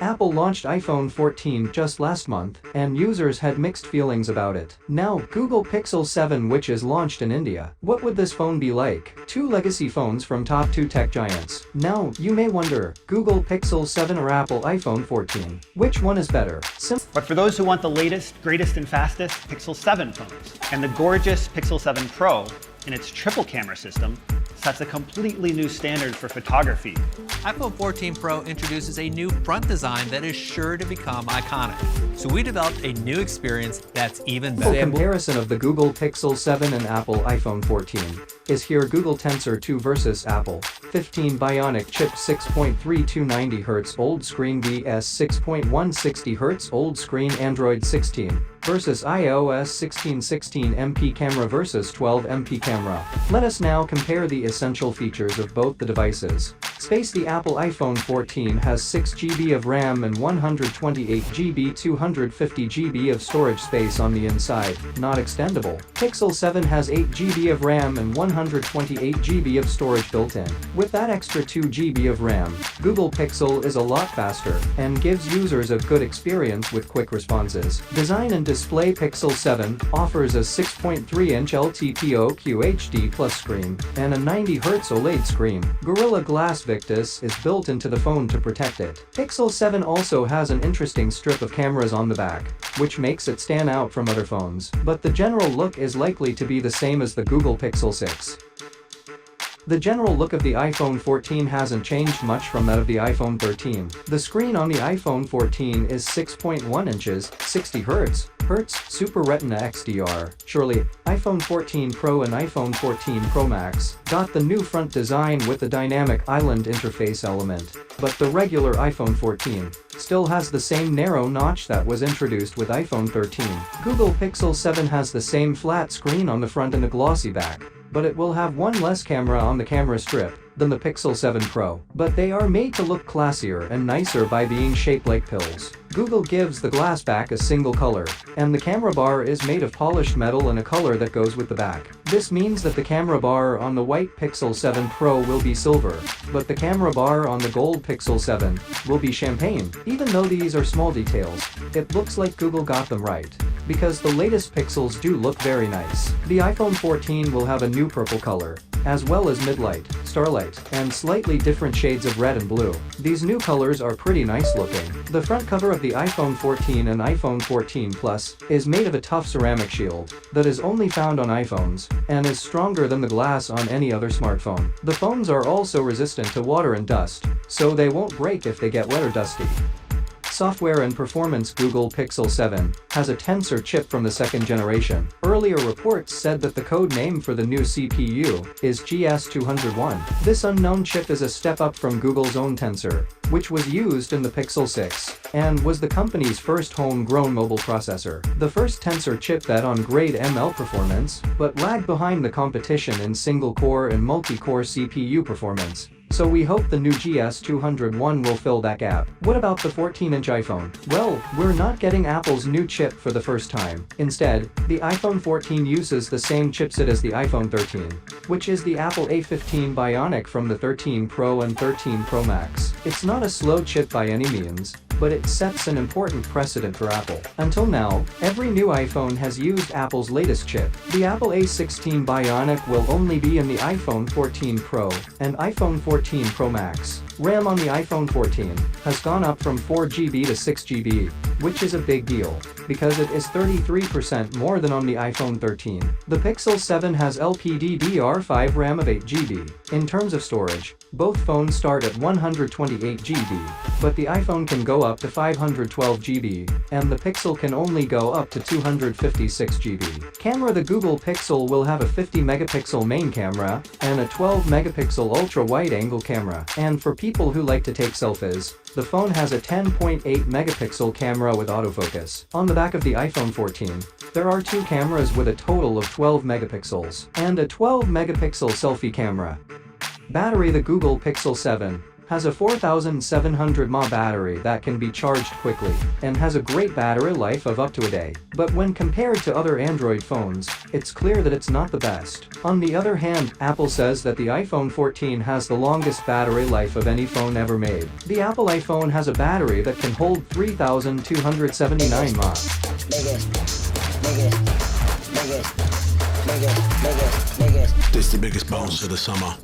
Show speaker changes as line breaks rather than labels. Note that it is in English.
Apple launched iPhone 14 just last month, and users had mixed feelings about it. Now, Google Pixel 7, which is launched in India. What would this phone be like? Two legacy phones from top two tech giants. Now, you may wonder, Google Pixel 7 or Apple iPhone 14? Which one is better?
But for those who want the latest, greatest, and fastest, Pixel 7 phones. And the gorgeous Pixel 7 Pro, in its triple camera system, sets a completely new standard for photography.
iPhone 14 Pro introduces a new front design that is sure to become iconic. So we developed a new experience that's even better.
The comparison of the Google Pixel 7 and Apple iPhone 14 is here. Google Tensor 2 versus Apple 15 Bionic chip 6.3290 Hz old screen vs 6.160 Hz old screen. Android 16 versus iOS 16 MP camera versus 12 MP camera. Let us now compare the essential features of both the devices. Space: the Apple iPhone 14 has 6 GB of RAM and 128 GB 250 GB of storage space on the inside, not extendable. Pixel 7 has 8 GB of RAM and 128 GB of storage built in. With that extra 2 GB of RAM, Google Pixel is a lot faster and gives users a good experience with quick responses. Design and display: Pixel 7 offers a 6.3-inch LTPO QHD Plus screen and a 90Hz OLED screen. Gorilla Glass Victus is built into the phone to protect it. Pixel 7 also has an interesting strip of cameras on the back, which makes it stand out from other phones, but the general look is likely to be the same as the Google Pixel 6. The general look of the iPhone 14 hasn't changed much from that of the iPhone 13. The screen on the iPhone 14 is 6.1 inches, 60 Hz, Super Retina XDR. Surely, iPhone 14 Pro and iPhone 14 Pro Max got the new front design with the dynamic island interface element, but the regular iPhone 14 still has the same narrow notch that was introduced with iPhone 13. Google Pixel 7 has the same flat screen on the front and a glossy back, but it will have one less camera on the camera strip than the Pixel 7 Pro. But they are made to look classier and nicer by being shaped like pills. Google gives the glass back a single color, and the camera bar is made of polished metal in a color that goes with the back. This means that the camera bar on the white Pixel 7 Pro will be silver, but the camera bar on the gold Pixel 7 will be champagne. Even though these are small details, it looks like Google got them right, because the latest Pixels do look very nice. The iPhone 14 will have a new purple color, as well as midlight, starlight, and slightly different shades of red and blue. These new colors are pretty nice looking. The front cover of the iPhone 14 and iPhone 14 Plus is made of a tough ceramic shield that is only found on iPhones and is stronger than the glass on any other smartphone. The phones are also resistant to water and dust, so they won't break if they get wet or dusty. Software and performance: Google Pixel 7 has a Tensor chip from the second generation. Earlier reports said that the code name for the new CPU is GS201. This unknown chip is a step up from Google's own Tensor, which was used in the Pixel 6 and was the company's first homegrown mobile processor. The first Tensor chip that on great ML performance, but lagged behind the competition in single-core and multi-core CPU performance. So we hope the new GS201 will fill that gap. What about the 14-inch iPhone? Well, we're not getting Apple's new chip for the first time. Instead, the iPhone 14 uses the same chipset as the iPhone 13, which is the Apple A15 Bionic from the 13 Pro and 13 Pro Max. It's not a slow chip by any means, but it sets an important precedent for Apple. Until now, every new iPhone has used Apple's latest chip. The Apple A16 Bionic will only be in the iPhone 14 Pro and iPhone 14 Pro Max. RAM on the iPhone 14 has gone up from 4 GB to 6 GB, which is a big deal, because it is 33% more than on the iPhone 13. The Pixel 7 has LPDDR5 RAM of 8 GB. In terms of storage, both phones start at 128 GB, but the iPhone can go up to 512 GB, and the Pixel can only go up to 256 GB. Camera: the Google Pixel will have a 50-megapixel main camera and a 12-megapixel ultra-wide-angle camera. And for people who like to take selfies, the phone has a 10.8-megapixel camera with autofocus. On the back of the iPhone 14, there are two cameras with a total of 12 megapixels, and a 12-megapixel selfie camera. Battery: the Google Pixel 7 has a 4700 mAh battery that can be charged quickly, and has a great battery life of up to a day. But when compared to other Android phones, it's clear that it's not the best. On the other hand, Apple says that the iPhone 14 has the longest battery life of any phone ever made. The Apple iPhone has a battery that can hold 3279 mAh.
This the biggest bonus of the summer.